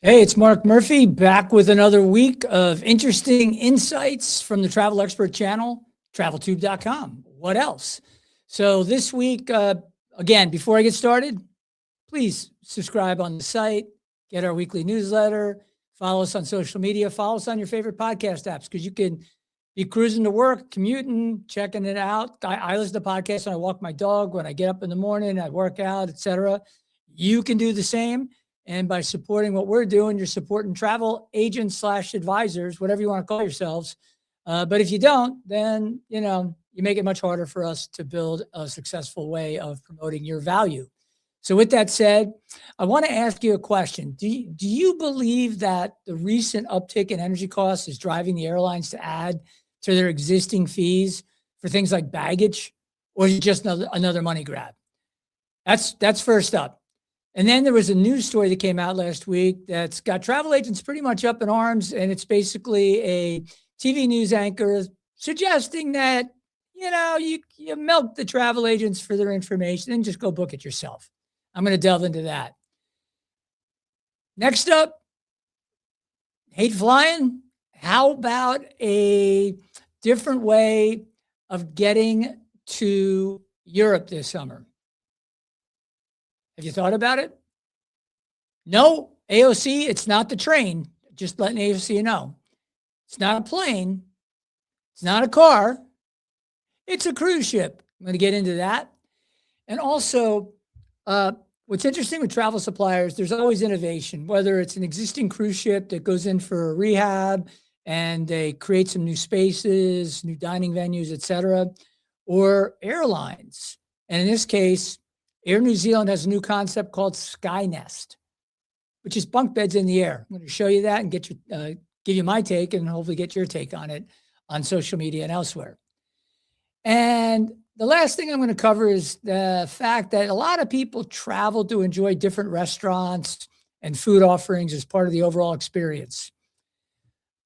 Hey, it's Mark Murphy back with another week of interesting insights from the Travel Expert channel, traveltube.com. What else? So, this week, again, before I get started, please subscribe on the site, get our weekly newsletter, follow us on social media, follow us on your favorite podcast apps because you can be cruising to work, commuting, checking it out. I listen to podcasts when I walk my dog, when I get up in the morning, I work out, etc. You can do the same. And by supporting what we're doing, you're supporting travel agents slash advisors, whatever you want to call yourselves. But if you don't, then, you make it much harder for us to build a successful way of promoting your value. So with that said, I want to ask you a question. Do you believe that the recent uptick in energy costs is driving the airlines to add to their existing fees for things like baggage, or is it just another money grab? That's first up. And then there was a news story that came out last week that's got travel agents pretty much up in arms. And it's basically a TV news anchor suggesting that, you milk the travel agents for their information and just go book it yourself. I'm going to delve into that. Next up, hate flying? How about a different way of getting to Europe this summer? Have you thought about it? No, AOC, it's not the train. Just letting AOC know. It's not a plane. It's not a car. It's a cruise ship. I'm going to get into that. And also, what's interesting with travel suppliers, there's always innovation, whether it's an existing cruise ship that goes in for rehab and they create some new spaces, new dining venues, et cetera, or airlines. And in this case, Air New Zealand has a new concept called Skynest, which is bunk beds in the air. I'm going to show you that and give you my take and hopefully get your take on it on social media and elsewhere. And the last thing I'm going to cover is the fact that a lot of people travel to enjoy different restaurants and food offerings as part of the overall experience.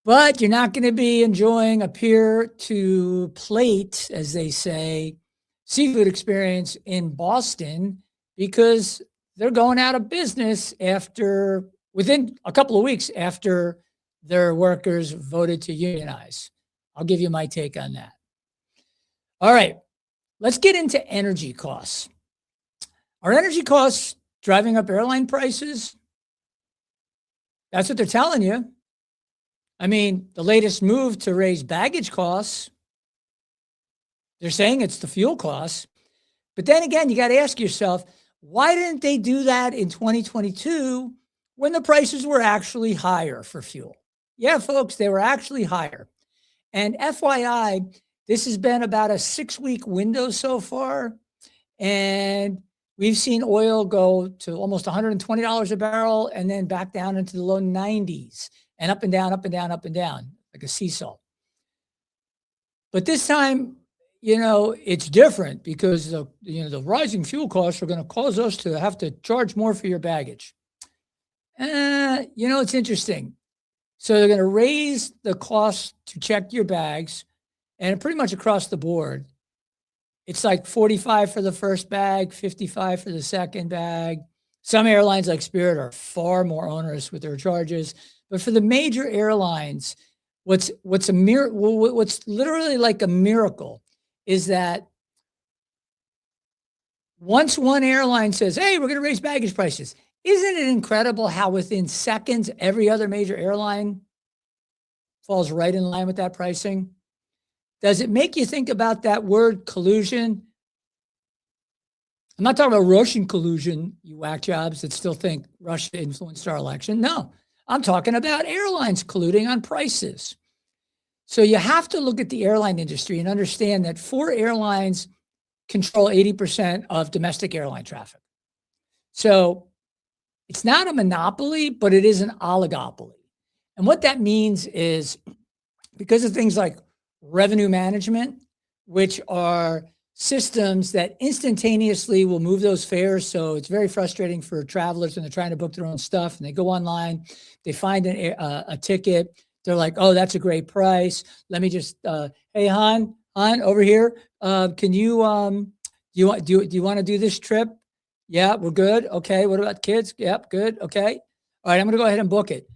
But you're not going to be enjoying a pier to plate, as they say, seafood experience in Boston because they're going out of business within a couple of weeks after their workers voted to unionize. I'll give you my take on that. All right, let's get into energy costs. Are energy costs driving up airline prices? That's what they're telling you. I mean, the latest move to raise baggage costs, they're saying it's the fuel costs. But then again, you got to ask yourself, why didn't they do that in 2022 when the prices were actually higher for fuel? Yeah, folks, they were actually higher. And FYI, this has been about a 6-week window so far. And we've seen oil go to almost $120 a barrel and then back down into the low 90s and up and down, up and down, up and down, like a seesaw. But this time, it's different because the rising fuel costs are going to cause us to have to charge more for your baggage. It's interesting. So they're going to raise the cost to check your bags, and pretty much across the board, it's like $45 for the first bag, $55 for the second bag. Some airlines like Spirit are far more onerous with their charges, but for the major airlines, what's literally like a miracle is that once one airline says, hey, we're going to raise baggage prices, isn't it incredible how within seconds, every other major airline falls right in line with that pricing? Does it make you think about that word collusion? I'm not talking about Russian collusion, you whack jobs that still think Russia influenced our election. No, I'm talking about airlines colluding on prices. So you have to look at the airline industry and understand that 4 airlines control 80% of domestic airline traffic. So it's not a monopoly, but it is an oligopoly. And what that means is because of things like revenue management, which are systems that instantaneously will move those fares. So it's very frustrating for travelers when they're trying to book their own stuff and they go online, they find a ticket. They're like, oh, that's a great price. Let me just, hey, Han, over here. Can you, do you want to do this trip? Yeah, we're good. Okay. What about kids? Yep. Good. Okay. All right, I'm going to go ahead and book it.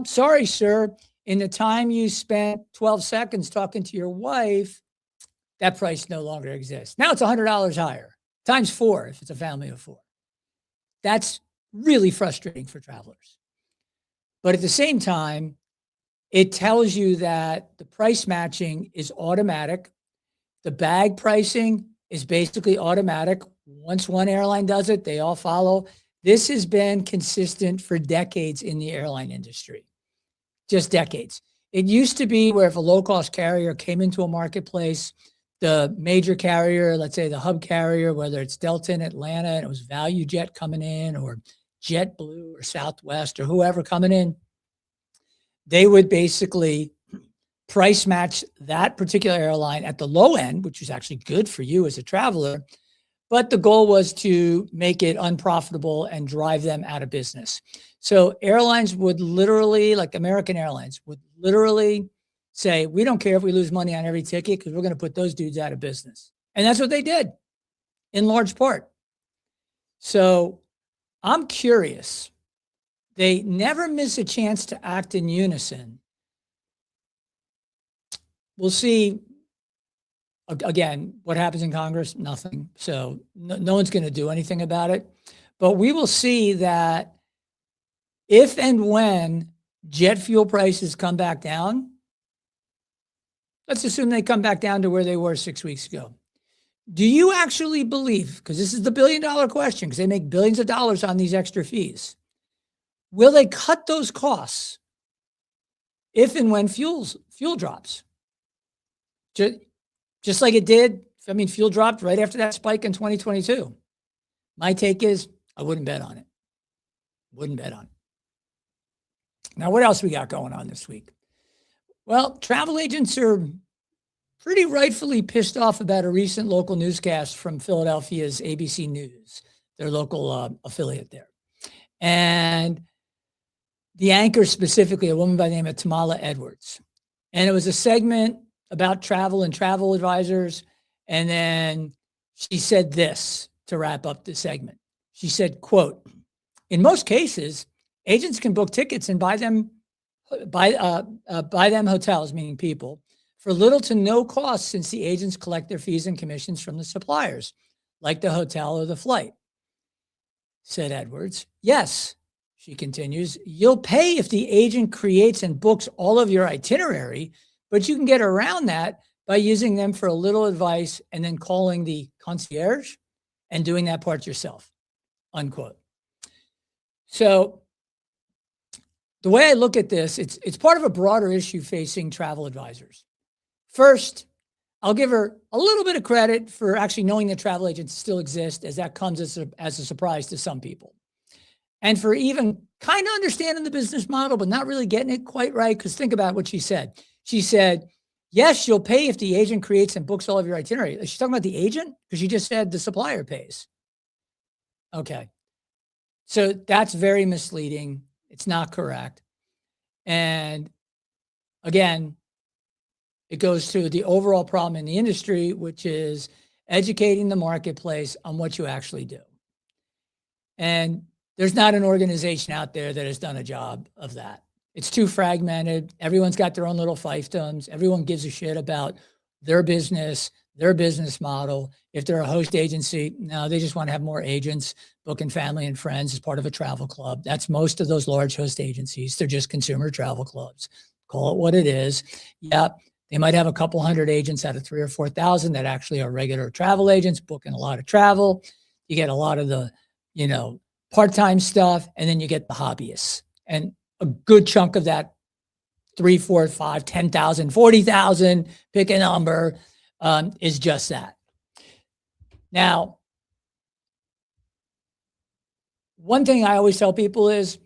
Sorry, sir. In the time you spent 12 seconds talking to your wife, that price no longer exists. Now it's $100 higher, times four if it's a family of four. That's really frustrating for travelers. But at the same time, it tells you that the price matching is automatic. The bag pricing is basically automatic. Once one airline does it, they all follow. This has been consistent for decades in the airline industry, just decades. It used to be where if a low-cost carrier came into a marketplace, the major carrier, let's say the hub carrier, whether it's Delta in Atlanta and it was Value Jet coming in, or JetBlue or Southwest or whoever coming in, they would basically price match that particular airline at the low end, which is actually good for you as a traveler. But the goal was to make it unprofitable and drive them out of business. So airlines would literally, like American Airlines, would literally say, we don't care if we lose money on every ticket because we're going to put those dudes out of business. And that's what they did in large part. So I'm curious. They never miss a chance to act in unison. We'll see. Again, what happens in Congress? Nothing. So no one's going to do anything about it. But we will see that if and when jet fuel prices come back down, let's assume they come back down to where they were 6 weeks ago. Do you actually believe, because this is the billion-dollar question, because they make billions of dollars on these extra fees, will they cut those costs if and when fuel drops? Just like it did, I mean, fuel dropped right after that spike in 2022. My take is I wouldn't bet on it. Wouldn't bet on it. Now, what else we got going on this week? Well, travel agents are pretty rightfully pissed off about a recent local newscast from Philadelphia's ABC News, their local affiliate there. And the anchor specifically, a woman by the name of Tamala Edwards. And it was a segment about travel and travel advisors. And then she said this to wrap up the segment. She said, quote, in most cases, agents can book tickets and buy them hotels, meaning people, for little to no cost since the agents collect their fees and commissions from the suppliers, like the hotel or the flight, said Edwards. Yes, she continues, you'll pay if the agent creates and books all of your itinerary, but you can get around that by using them for a little advice and then calling the concierge and doing that part yourself, unquote. So the way I look at this, it's part of a broader issue facing travel advisors. First, I'll give her a little bit of credit for actually knowing that travel agents still exist, as that comes as a surprise to some people. And for even kind of understanding the business model, but not really getting it quite right. Because think about what she said. She said, yes, you'll pay if the agent creates and books all of your itinerary. Is she talking about the agent? Because she just said the supplier pays. Okay. So that's very misleading. It's not correct. And again, it goes to the overall problem in the industry, which is educating the marketplace on what you actually do. And there's not an organization out there that has done a job of that. It's too fragmented. Everyone's got their own little fiefdoms. Everyone gives a shit about their business model. If they're a host agency, no, they just want to have more agents booking family and friends as part of a travel club. That's most of those large host agencies. They're just consumer travel clubs. Call it what it is. Yeah, they might have a couple hundred agents out of 3,000 or 4,000 that actually are regular travel agents booking a lot of travel. You get a lot of the, part-time stuff, and then you get the hobbyists. And a good chunk of that 3, 4, 5, 10,000, 40,000, pick a number, is just that. Now, one thing I always tell people is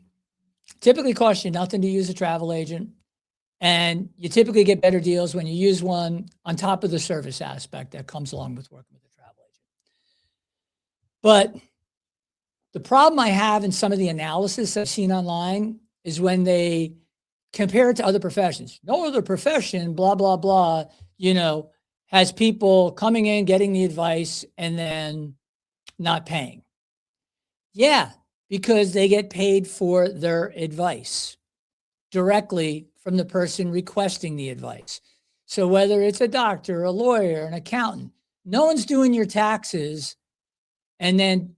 typically costs you nothing to use a travel agent. And you typically get better deals when you use one on top of the service aspect that comes along with working with a travel agent. But the problem I have in some of the analysis I've seen online is when they compare it to other professions. No other profession, blah, blah, blah, has people coming in, getting the advice, and then not paying. Yeah, because they get paid for their advice directly from the person requesting the advice. So whether it's a doctor, a lawyer, an accountant, no one's doing your taxes and then,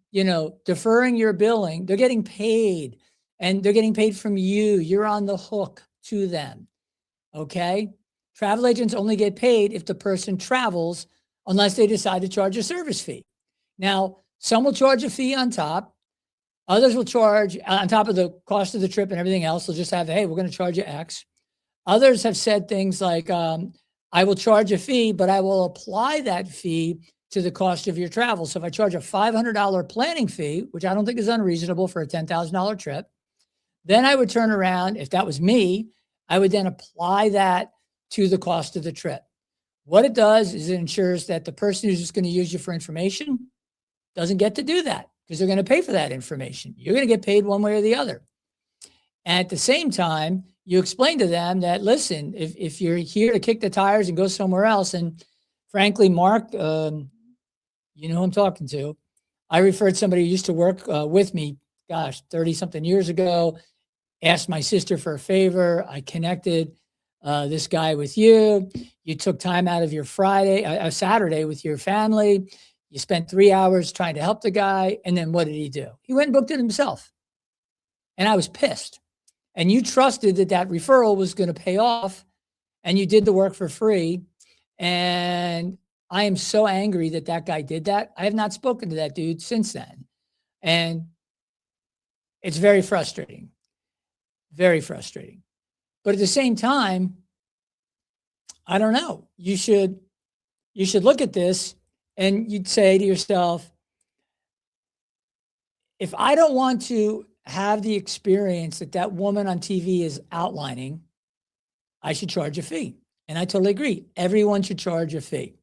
deferring your billing. They're getting paid, and they're getting paid from you. You're on the hook to them. Okay? Travel agents only get paid if the person travels unless they decide to charge a service fee. Now, some will charge a fee on top. Others will charge on top of the cost of the trip and everything else. They'll just have, hey, we're going to charge you X. Others have said things like, I will charge a fee, but I will apply that fee to the cost of your travel. So if I charge a $500 planning fee, which I don't think is unreasonable for a $10,000 trip, then I would turn around. If that was me, I would then apply that to the cost of the trip. What it does is it ensures that the person who's just going to use you for information doesn't get to do that because they're going to pay for that information. You're going to get paid one way or the other. And at the same time, you explain to them that, listen, if you're here to kick the tires and go somewhere else, and frankly, Mark, you know who I'm talking to. I referred somebody who used to work with me, 30 something years ago, asked my sister for a favor. I connected this guy with you. You took time out of your Saturday with your family. You spent 3 hours trying to help the guy. And then what did he do? He went and booked it himself. And I was pissed. And you trusted that referral was going to pay off, and you did the work for free. And I am so angry that guy did that. I have not spoken to that dude since then. And it's very frustrating. Very frustrating. But at the same time, I don't know. You should look at this and you'd say to yourself, if I don't want to have the experience that woman on TV is outlining, I should charge a fee. And I totally agree. Everyone should charge a fee.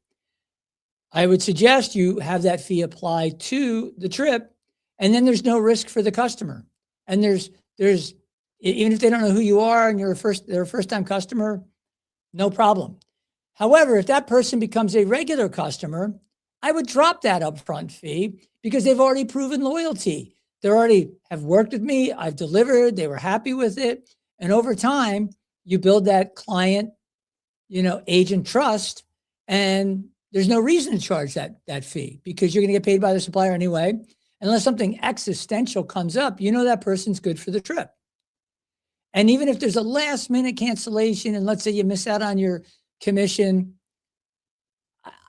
I would suggest you have that fee applied to the trip, and then there's no risk for the customer. And there's even if they don't know who you are and they're a first-time customer, no problem. However, if that person becomes a regular customer, I would drop that upfront fee because they've already proven loyalty. They already have worked with me. I've delivered. They were happy with it. And over time, you build that client, agent trust, and there's no reason to charge that fee because you're going to get paid by the supplier anyway. Unless something existential comes up, that person's good for the trip. And even if there's a last minute cancellation, and let's say you miss out on your commission,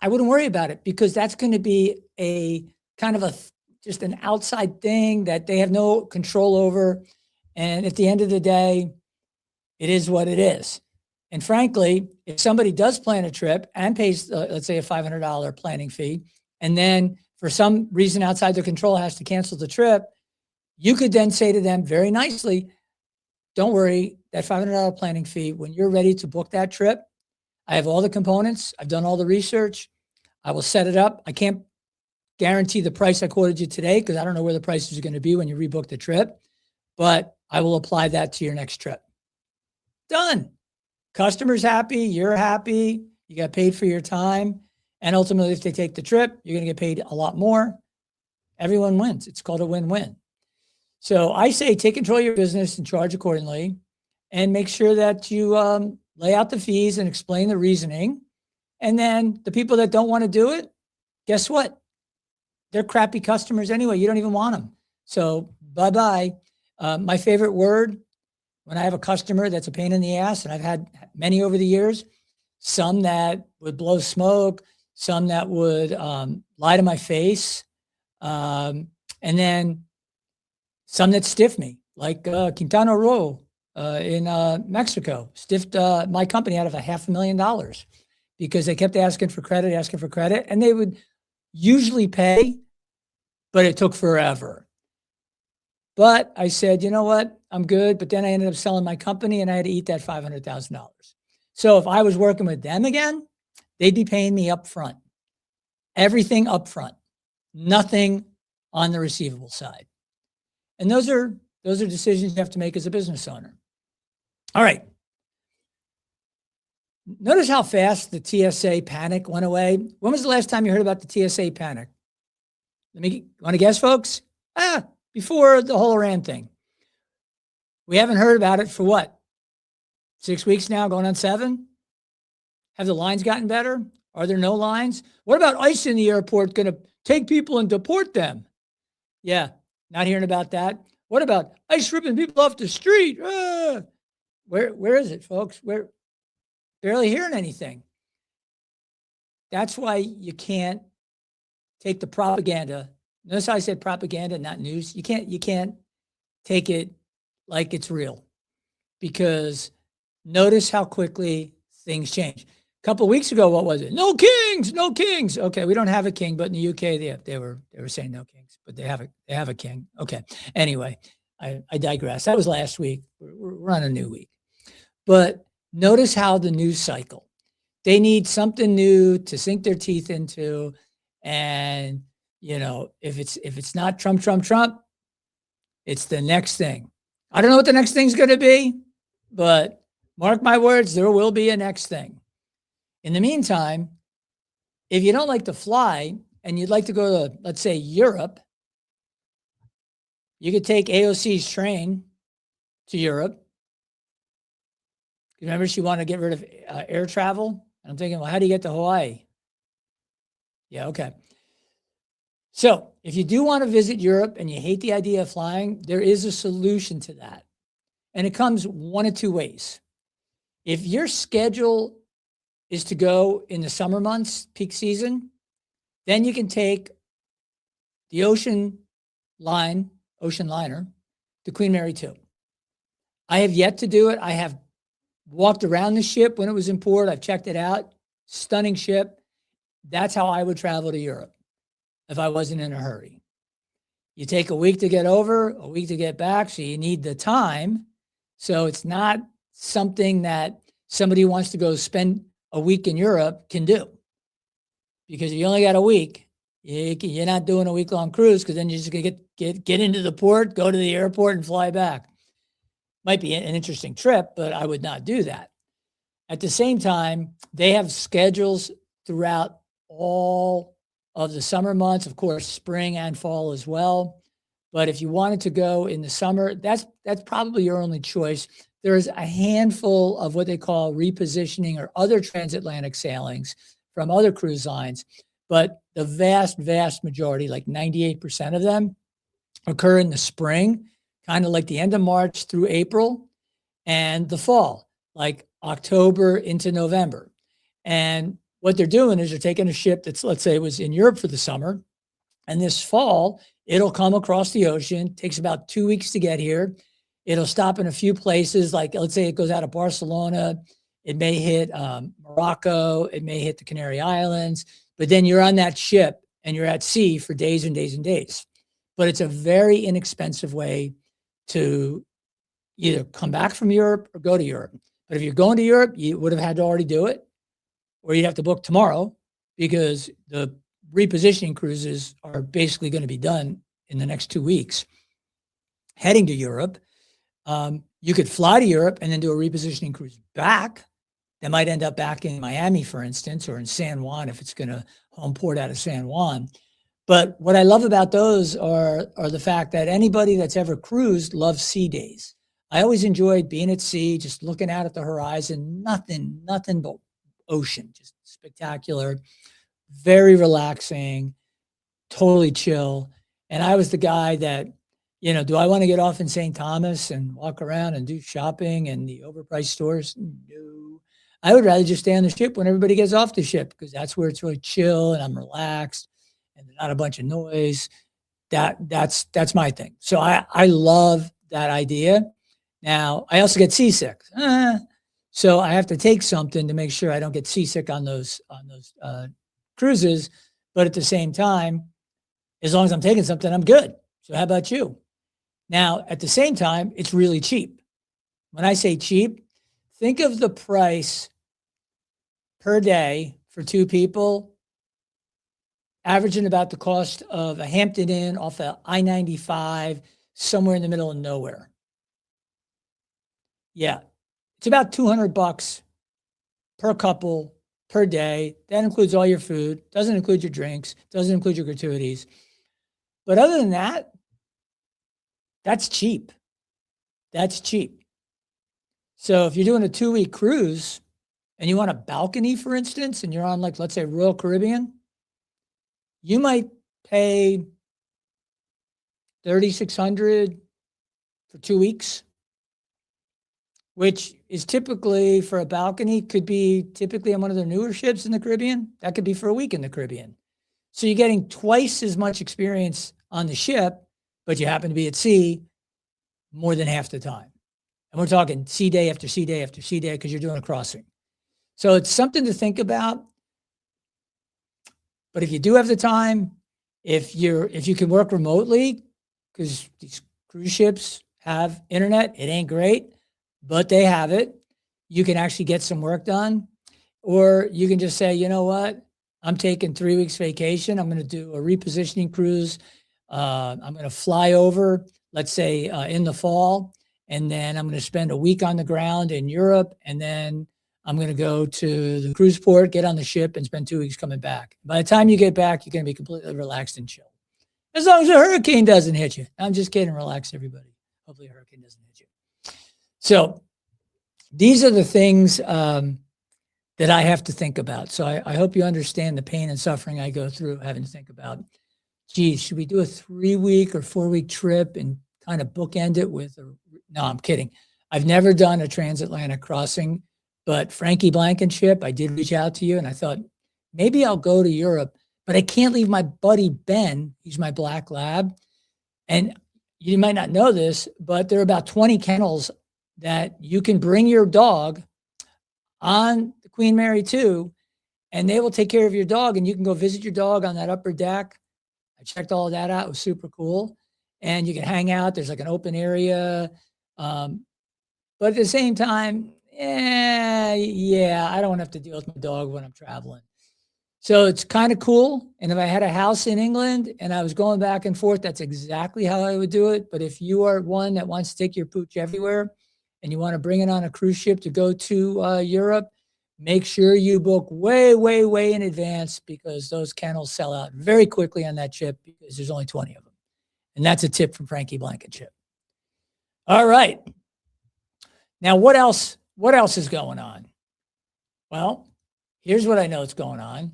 I wouldn't worry about it because that's going to be a kind of just an outside thing that they have no control over. And at the end of the day, it is what it is. And frankly, if somebody does plan a trip and pays, let's say, a $500 planning fee, and then for some reason outside their control has to cancel the trip, you could then say to them very nicely, don't worry, that $500 planning fee, when you're ready to book that trip, I have all the components. I've done all the research. I will set it up. I can't guarantee the price I quoted you today because I don't know where the prices are going to be when you rebook the trip, but I will apply that to your next trip. Done. Customer's happy. You're happy. You got paid for your time. And ultimately, if they take the trip, you're going to get paid a lot more. Everyone wins. It's called a win-win. So I say take control of your business and charge accordingly, and make sure that you lay out the fees and explain the reasoning. And then the people that don't want to do it, guess what? They're crappy customers anyway. You don't even want them. So bye-bye. My favorite word when I have a customer that's a pain in the ass, and I've had many over the years, some that would blow smoke, some that would lie to my face, and then some that stiff me, like Quintana Roo in Mexico, stiffed my company out of $500,000 because they kept asking for credit, and they would usually pay, but it took forever. But I said, you know what? I'm good. But then I ended up selling my company and I had to eat that $500,000. So if I was working with them again, they'd be paying me up front. Everything up front. Nothing on the receivable side. And those are decisions you have to make as a business owner. All right. Notice how fast the TSA panic went away. When was the last time you heard about the TSA panic? Want to guess, folks? before the whole Iran thing. We haven't heard about it for what? 6 weeks now, going on 7? Have the lines gotten better? Are there no lines? What about ICE in the airport going to take people and deport them? Yeah, not hearing about that. What about ICE ripping people off the street? Where is it, folks? We're barely hearing anything. That's why you can't take the propaganda. Notice how I said propaganda, not news. You can't take it like it's real, because notice how quickly things change. A couple of weeks ago, what was it? No kings, no kings. Okay, we don't have a king, but in the UK, they were saying no kings, but they have a king. Okay. Anyway, I digress. That was last week. We're on a new week. But notice how the news cycle, they need something new to sink their teeth into. And, if it's not Trump, it's the next thing. I don't know what the next thing's going to be, but mark my words, there will be a next thing. In the meantime, if you don't like to fly and you'd like to go to, let's say, Europe, you could take AOC's train to Europe. Remember, she wanted to get rid of air travel. And I'm thinking, well, how do you get to Hawaii? Yeah, okay. So if you do want to visit Europe and you hate the idea of flying, there is a solution to that. And it comes one of two ways. If your schedule is to go in the summer months, peak season, then you can take the ocean liner, the Queen Mary 2. I have yet to do it. I have walked around the ship when it was in port. I've checked it out. Stunning ship. That's how I would travel to Europe if I wasn't in a hurry. You take a week to get over, a week to get back, so you need the time. So it's not something that somebody who wants to go spend a week in Europe can do. Because if you only got a week, you're not doing a week-long cruise, because then you're just going to get into the port, go to the airport, and fly back. Might be an interesting trip, but I would not do that. At the same time, they have schedules throughout all of the summer months, of course, spring and fall as well. But if you wanted to go in the summer, that's probably your only choice. There's a handful of what they call repositioning or other transatlantic sailings from other cruise lines, but the vast, vast majority, like 98% of them, occur in the spring, kind of like the end of March through April, and the fall, like October into November. And what they're doing is they're taking a ship that's, let's say it was in Europe for the summer, and this fall, it'll come across the ocean, takes about 2 weeks to get here. It'll stop in a few places, like let's say it goes out of Barcelona, it may hit Morocco, it may hit the Canary Islands, but then you're on that ship and you're at sea for days and days and days. But it's a very inexpensive way to either come back from Europe or go to Europe. But if you're going to Europe, you would have had to already do it, or you'd have to book tomorrow, because the repositioning cruises are basically going to be done in the next 2 weeks. Heading to Europe, you could fly to Europe and then do a repositioning cruise back. That might end up back in Miami, for instance, or in San Juan if it's going to home port out of San Juan. But what I love about those are the fact that anybody that's ever cruised loves sea days. I always enjoyed being at sea, just looking out at the horizon, nothing but ocean, just spectacular, very relaxing, totally chill. And I was the guy that, do I want to get off in St. Thomas and walk around and do shopping and the overpriced stores? No. I would rather just stay on the ship when everybody gets off the ship, because that's where it's really chill and I'm relaxed and there's not a bunch of noise. That's my thing. So I love that idea. Now, I also get seasick. So I have to take something to make sure I don't get seasick on those cruises. But at the same time, as long as I'm taking something, I'm good. So how about you? Now, at the same time, it's really cheap. When I say cheap, think of the price per day for 2 people, averaging about the cost of a Hampton Inn off of I-95, somewhere in the middle of nowhere. Yeah, it's about $200 per couple per day. That includes all your food, doesn't include your drinks, doesn't include your gratuities. But other than that, That's cheap. That's cheap. So if you're doing a 2-week cruise and you want a balcony, for instance, and you're on, like, let's say Royal Caribbean, you might pay 3,600 for 2 weeks, which is typically for a balcony, could be typically on one of the newer ships in the Caribbean. That could be for a week in the Caribbean. So you're getting twice as much experience on the ship, but you happen to be at sea more than half the time. And we're talking sea day after sea day after sea day because you're doing a crossing. So it's something to think about. But if you do have the time, if you can work remotely, because these cruise ships have internet, it ain't great, but they have it. You can actually get some work done, or you can just say, you know what, I'm taking 3 weeks vacation. I'm going to do a repositioning cruise. I'm going to fly over, let's say in the fall, and then I'm going to spend a week on the ground in Europe, and then I'm going to go to the cruise port, get on the ship, and spend 2 weeks coming back. By the time you get back, you're going to be completely relaxed and chill. As long as a hurricane doesn't hit you. I'm just kidding. Relax, everybody. Hopefully a hurricane doesn't hit you. So these are the things that I have to think about. So I hope you understand the pain and suffering I go through having to think about, geez, should we do a 3-week or 4-week trip and kind of bookend it with no, I'm kidding. I've never done a transatlantic crossing, but Frankie Blankenship, I did reach out to you and I thought, maybe I'll go to Europe, but I can't leave my buddy Ben. He's my black lab. And you might not know this, but there are about 20 kennels that you can bring your dog on the Queen Mary 2, and they will take care of your dog, and you can go visit your dog on that upper deck. I checked all of that out. It was super cool. And you can hang out. There's like an open area. But at the same time, I don't have to deal with my dog when I'm traveling. So it's kind of cool. And if I had a house in England and I was going back and forth, that's exactly how I would do it. But if you are one that wants to take your pooch everywhere and you want to bring it on a cruise ship to go to Europe, make sure you book way, way, way in advance, because those kennels sell out very quickly on that ship because there's only 20 of them. And that's a tip from Frankie Blankenship. All right. Now, what else is going on? Well, here's what I know is going on.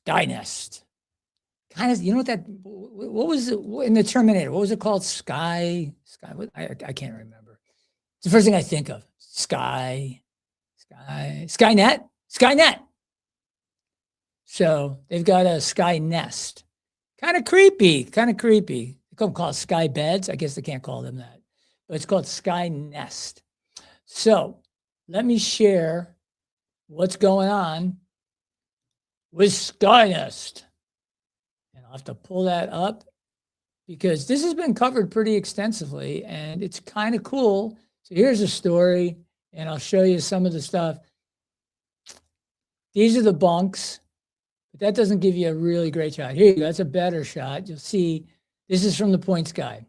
Skynest. Kind of, you know what was it in the Terminator? What was it called? Sky, I can't remember. It's the first thing I think of. Skynet. So they've got a Sky Nest. Kind of creepy. They call it Sky Beds. I guess they can't call them that, but it's called Sky Nest. So let me share what's going on with Skynest. And I'll have to pull that up because this has been covered pretty extensively and it's kind of cool. So here's a story and I'll show you some of the stuff. These are the bunks, but that doesn't give you a really great shot. Here you go. That's a better shot. You'll see this is from the points guide.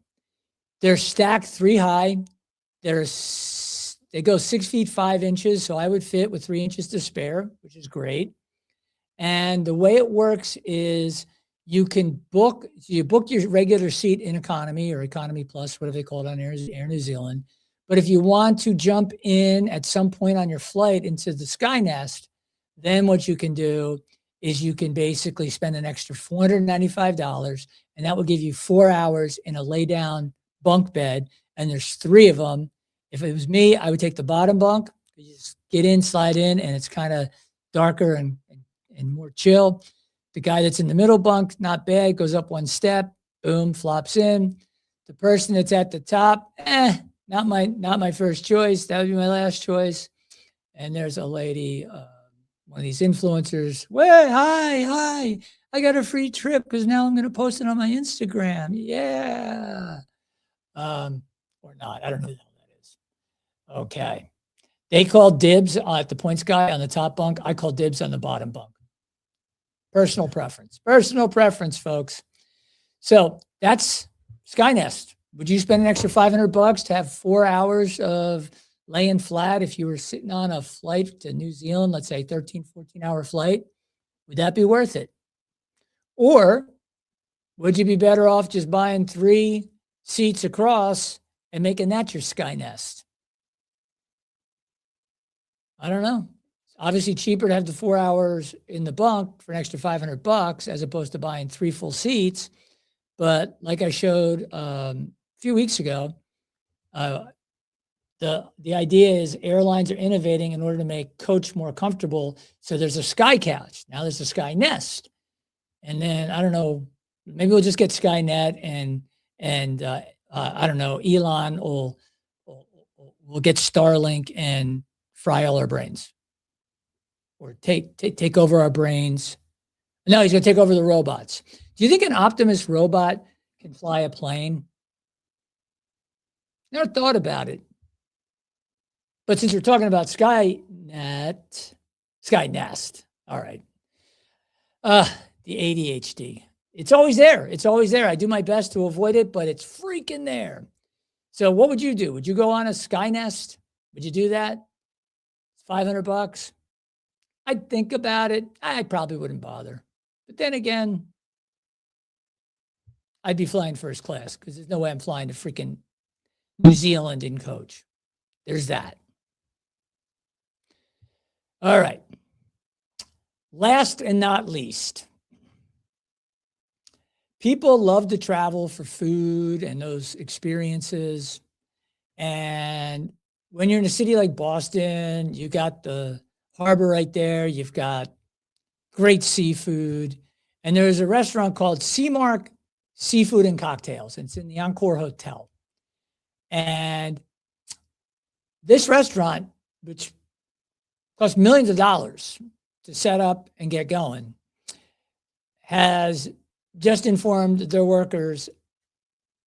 They're stacked 3 high. They go 6 feet 5 inches. So I would fit with 3 inches to spare, which is great. And the way it works is you book your regular seat in economy or economy plus, whatever they call it on Air New Zealand. But if you want to jump in at some point on your flight into the Skynest, then what you can do is you can basically spend an extra $495, and that will give you 4 hours in a lay down bunk bed. And there's 3 of them. If it was me, I would take the bottom bunk. You just get in, slide in, and it's kind of darker and more chill. The guy that's in the middle bunk, not bad, goes up 1 step, boom, flops in. The person that's at the top, not my first choice. That would be my last choice. And there's a lady, one of these influencers. Well, hi, I got a free trip because now I'm going to post it on my Instagram. Yeah. Or not. I don't know who the hell that is. Okay. They call dibs at the points guy on the top bunk. I call dibs on the bottom bunk. Personal preference, folks. So that's Skynest. Would you spend an extra $500 to have 4 hours of laying flat if you were sitting on a flight to New Zealand, let's say 13, 14-hour flight? Would that be worth it? Or would you be better off just buying 3 seats across and making that your sky nest? I don't know. It's obviously cheaper to have the 4 hours in the bunk for an extra $500 as opposed to buying 3 full seats. But like I showed a few weeks ago, uh, the idea is airlines are innovating in order to make coach more comfortable. So there's a sky couch. Now there's a sky nest. And then I don't know, maybe we'll just get Skynet and I don't know, Elon will get Starlink and fry all our brains or take over our brains. No, he's going to take over the robots. Do you think an Optimus robot can fly a plane? Never thought about it. But since we're talking about Skynet, Skynest, all right. The ADHD. It's always there. It's always there. I do my best to avoid it, but it's freaking there. So what would you do? Would you go on a Skynest? Would you do that? It's $500. I'd think about it. I probably wouldn't bother. But then again, I'd be flying first class because there's no way I'm flying to freaking New Zealand in coach. There's that. All right. Last and not least, people love to travel for food and those experiences. And when you're in a city like Boston, you got the harbor right there. You've got great seafood. And there's a restaurant called Seamark Seafood and Cocktails. It's in the Encore Hotel. And this restaurant, which costs millions of dollars to set up and get going, has just informed their workers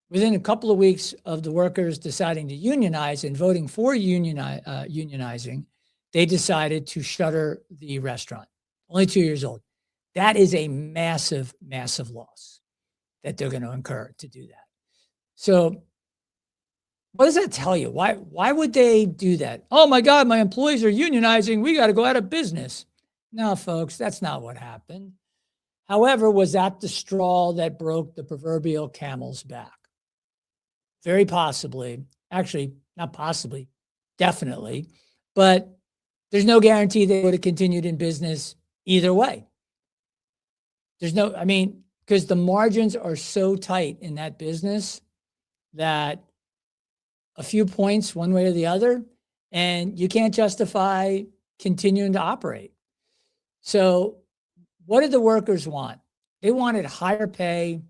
within a couple of weeks of the workers deciding to unionize and voting for unionizing, they decided to shutter the restaurant. Only 2 years old. That is a massive, massive loss that they're going to incur to do that. So what does that tell you? Why would they do that? Oh my God, my employees are unionizing. We got to go out of business. No, folks, that's not what happened. However, was that the straw that broke the proverbial camel's back? Very possibly. Actually, not possibly, definitely. But there's no guarantee they would have continued in business either way. There's no, I mean, because the margins are so tight in that business that a few points one way or the other, and you can't justify continuing to operate. So what did the workers want? They wanted higher pay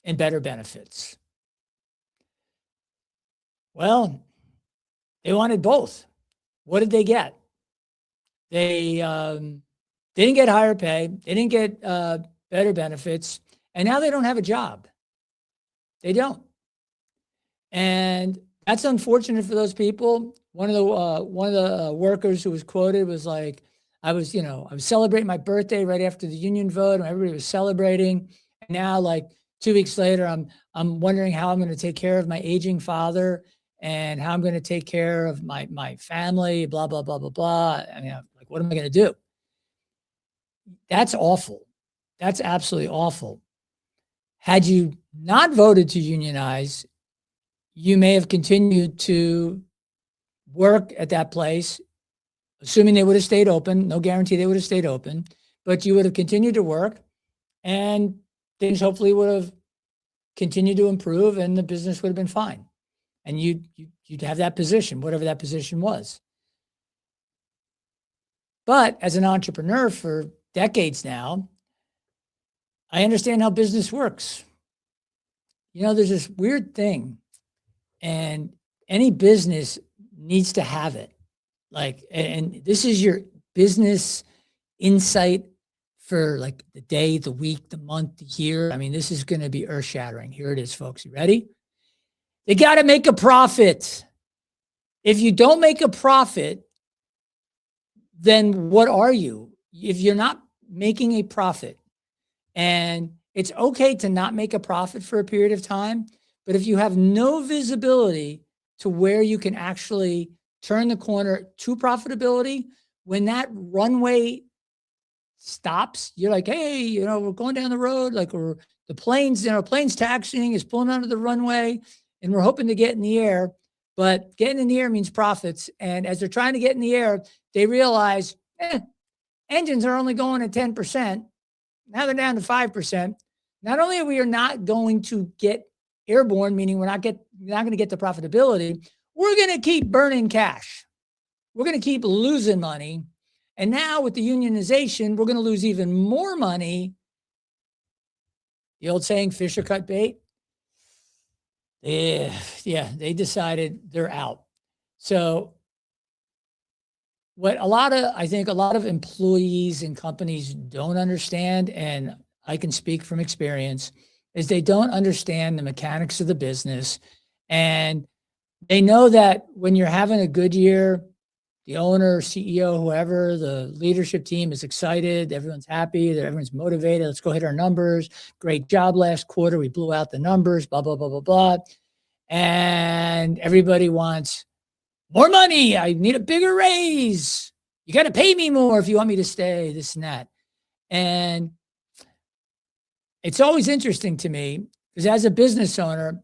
and better benefits. Well, they wanted both. What did they get? They didn't get higher pay. They didn't get better benefits. And now they don't have a job. They don't. And that's unfortunate for those people. One of the workers who was quoted was like, I was celebrating my birthday right after the union vote, and everybody was celebrating. And now, like 2 weeks later, I'm wondering how I'm going to take care of my aging father and how I'm going to take care of my family, blah, blah, blah, blah, blah. I mean, like, what am I going to do? That's awful. That's absolutely awful. Had you not voted to unionize, you may have continued to work at that place, assuming they would have stayed open. No guarantee they would have stayed open, but you would have continued to work and things hopefully would have continued to improve and the business would have been fine. And you'd have that position, whatever that position was. But as an entrepreneur for decades now, I understand how business works. You know, there's this weird thing, and any business needs to have it. Like, and this is your business insight for like the day, the week, the month, the year. I mean, this is going to be earth shattering. Here it is, folks. You ready? They got to make a profit. If you don't make a profit, then what are you? If you're not making a profit, and it's okay to not make a profit for a period of time, but if you have no visibility to where you can actually turn the corner to profitability, when that runway stops, you're like, hey, we're going down the road, like the planes, planes taxiing is pulling onto the runway, and we're hoping to get in the air, but getting in the air means profits. And as they're trying to get in the air, they realize, engines are only going at 10%. Now they're down to 5%. Not only are we not going to get airborne, meaning we're not going to get the profitability, we're going to keep burning cash. We're going to keep losing money. And now with the unionization, we're going to lose even more money. The old saying, fish are cut bait. Yeah, they decided they're out. So what I think a lot of employees and companies don't understand, and I can speak from experience, is they don't understand the mechanics of the business. And they know that when you're having a good year, the owner, CEO, whoever, the leadership team is excited. Everyone's happy. Everyone's motivated. Let's go hit our numbers. Great job last quarter. We blew out the numbers, blah, blah, blah, blah, blah. And everybody wants more money. I need a bigger raise. You got to pay me more if you want me to stay, this and that. And it's always interesting to me because as a business owner,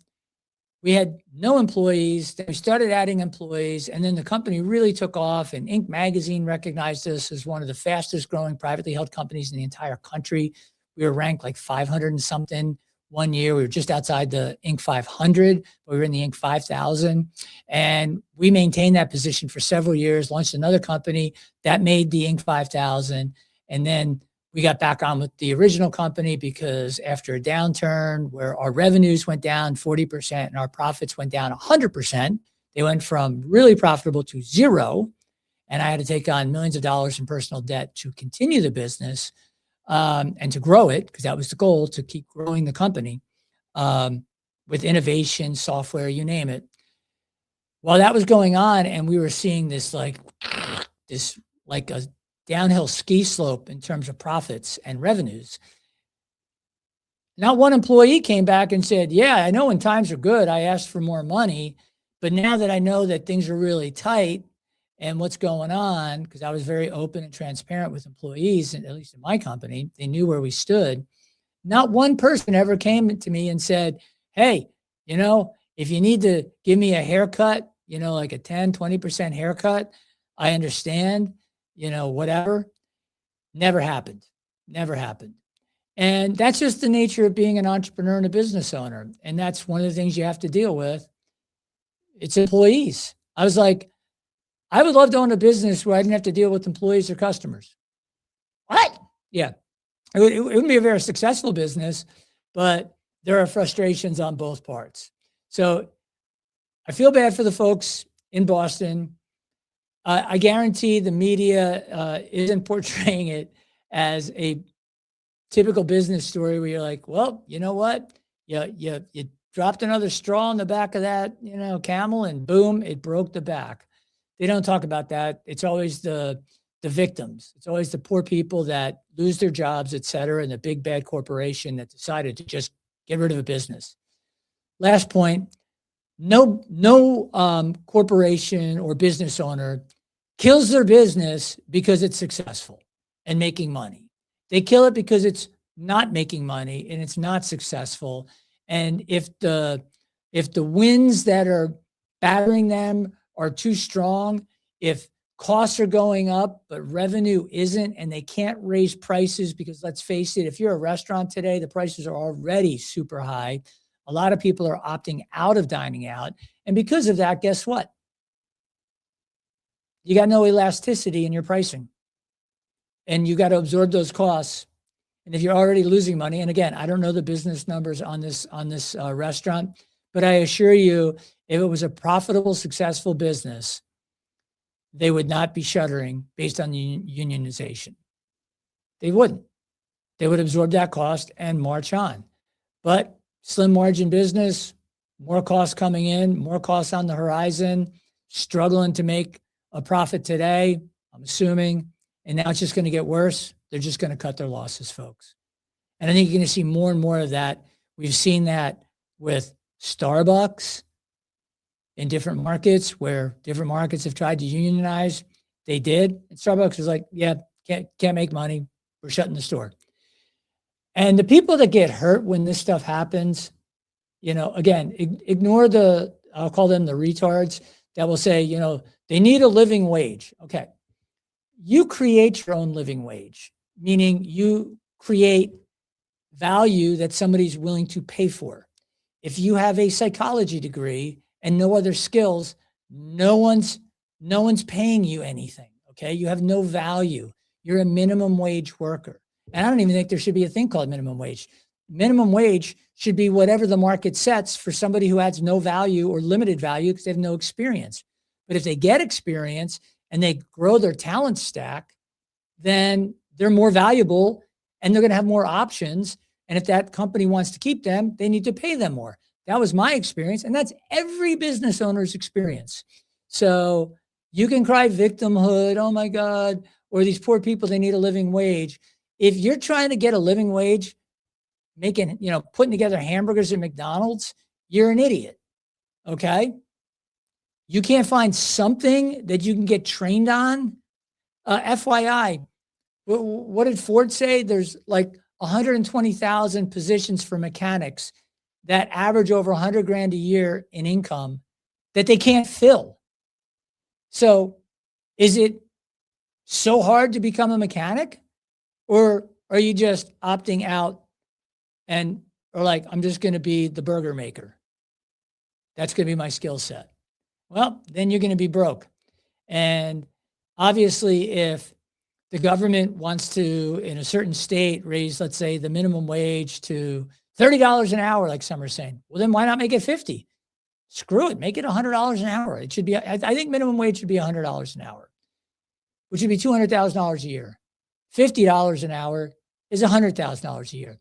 we had no employees. Then we started adding employees, and then the company really took off. And Inc. magazine recognized us as one of the fastest growing privately held companies in the entire country. We were ranked like 500 and something one year. We were just outside the Inc. 500, but we were in the Inc. 5000. And we maintained that position for several years, launched another company that made the Inc. 5000. And then we got back on with the original company because after a downturn where our revenues went down 40% and our profits went down 100%, they went from really profitable to zero. And I had to take on millions of dollars in personal debt to continue the business and to grow it, because that was the goal, to keep growing the company with innovation, software, you name it. While that was going on and we were seeing this like a downhill ski slope in terms of profits and revenues, not one employee came back and said, yeah, I know when times are good, I asked for more money, but now that I know that things are really tight and what's going on, because I was very open and transparent with employees, and at least in my company, they knew where we stood. Not one person ever came to me and said, hey, if you need to give me a haircut, like a 10, 20% haircut, I understand. Whatever. Never happened. Never happened. And that's just the nature of being an entrepreneur and a business owner. And that's one of the things you have to deal with. It's employees. I was like, I would love to own a business where I didn't have to deal with employees or customers. What? Yeah. It wouldn't be a very successful business, but there are frustrations on both parts. So I feel bad for the folks in Boston. I guarantee the media isn't portraying it as a typical business story where you're like, well, you know what? You dropped another straw in the back of that, camel, and boom, it broke the back. They don't talk about that. It's always the victims. It's always the poor people that lose their jobs, et cetera, and the big bad corporation that decided to just get rid of a business. Last point, no corporation or business owner kills their business because it's successful and making money. They kill it because it's not making money and it's not successful. And if the winds that are battering them are too strong, if costs are going up, but revenue isn't, and they can't raise prices, because let's face it, if you're a restaurant today, the prices are already super high. A lot of people are opting out of dining out. And because of that, guess what? You got no elasticity in your pricing, and you got to absorb those costs. And if you're already losing money, and again, I don't know the business numbers on this restaurant, but I assure you, if it was a profitable, successful business, they would not be shuttering based on the unionization. They wouldn't. They would absorb that cost and march on. But slim margin business, more costs coming in, more costs on the horizon, struggling to make a profit today, I'm assuming, and now it's just going to get worse. They're just going to cut their losses, folks. And I think you're going to see more and more of that. We've seen that with Starbucks in different markets, where different markets have tried to unionize. They did. And Starbucks was like, yeah, can't make money. We're shutting the store. And the people that get hurt when this stuff happens Again, ignore I'll call them the retards that will say, they need a living wage. Okay. You create your own living wage, meaning you create value that somebody's willing to pay for. If you have a psychology degree and no other skills, no one's no one's paying you anything. Okay. You have no value. You're a minimum wage worker. And I don't even think there should be a thing called minimum wage. Minimum wage should be whatever the market sets for somebody who adds no value or limited value because they have no experience. But if they get experience and they grow their talent stack, then they're more valuable and they're going to have more options. And if that company wants to keep them, they need to pay them more. That was my experience. And that's every business owner's experience. So you can cry victimhood, oh my God, or these poor people, they need a living wage. If you're trying to get a living wage, putting together hamburgers at McDonald's, you're an idiot. Okay. You can't find something that you can get trained on. FYI, what did Ford say? There's like 120,000 positions for mechanics that average over 100 grand a year in income that they can't fill. So is it so hard to become a mechanic, or are you just opting out or like, I'm just going to be the burger maker? That's going to be my skill set. Well, then you're going to be broke. And obviously, if the government wants to, in a certain state, raise, let's say, the minimum wage to $30 an hour, like some are saying, well, then why not make it 50? Screw it. Make it $100 an hour. It should be, I think minimum wage should be $100 an hour, which would be $200,000 a year. $50 an hour is $100,000 a year.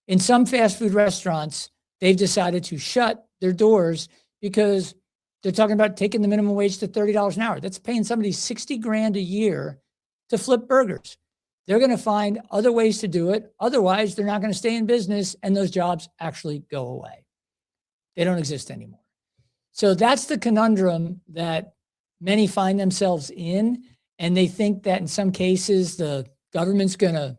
In some fast food restaurants, they've decided to shut their doors because they're talking about taking the minimum wage to $30 an hour. That's paying somebody 60 grand a year to flip burgers. They're going to find other ways to do it. Otherwise, they're not going to stay in business and those jobs actually go away. They don't exist anymore. So that's the conundrum that many find themselves in. And they think that in some cases, the government's going to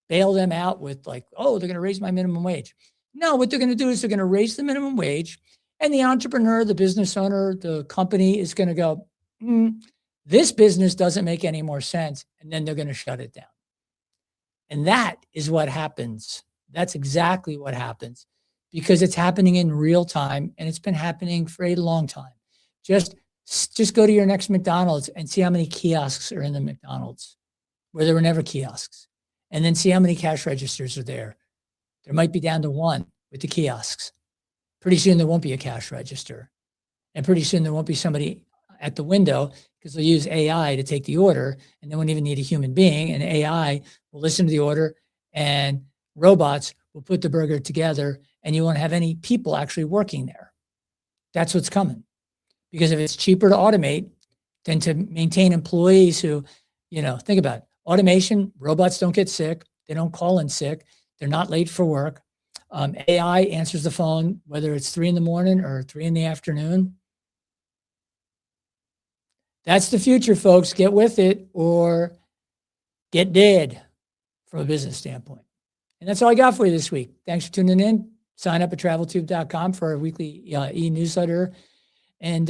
bail them out with like, oh, they're going to raise my minimum wage. No, what they're going to do is they're going to raise the minimum wage. And the entrepreneur, the business owner, the company is going to go, this business doesn't make any more sense. And then they're going to shut it down. And that is what happens. That's exactly what happens because it's happening in real time and it's been happening for a long time. Just go to your next McDonald's and see how many kiosks are in the McDonald's where there were never kiosks. And then see how many cash registers are there. There might be down to one with the kiosks. Pretty soon there won't be a cash register. And pretty soon there won't be somebody at the window because they'll use AI to take the order and they won't even need a human being. And AI will listen to the order and robots will put the burger together and you won't have any people actually working there. That's what's coming. Because if it's cheaper to automate than to maintain employees who, think about it. Automation, robots don't get sick. They don't call in sick. They're not late for work. AI answers the phone, whether it's 3 a.m. or 3 p.m. That's the future, folks. Get with it or get dead from a business standpoint. And that's all I got for you this week. Thanks for tuning in. Sign up at traveltube.com for our weekly e-newsletter. And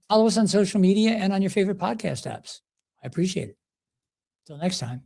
follow us on social media and on your favorite podcast apps. I appreciate it. Until next time.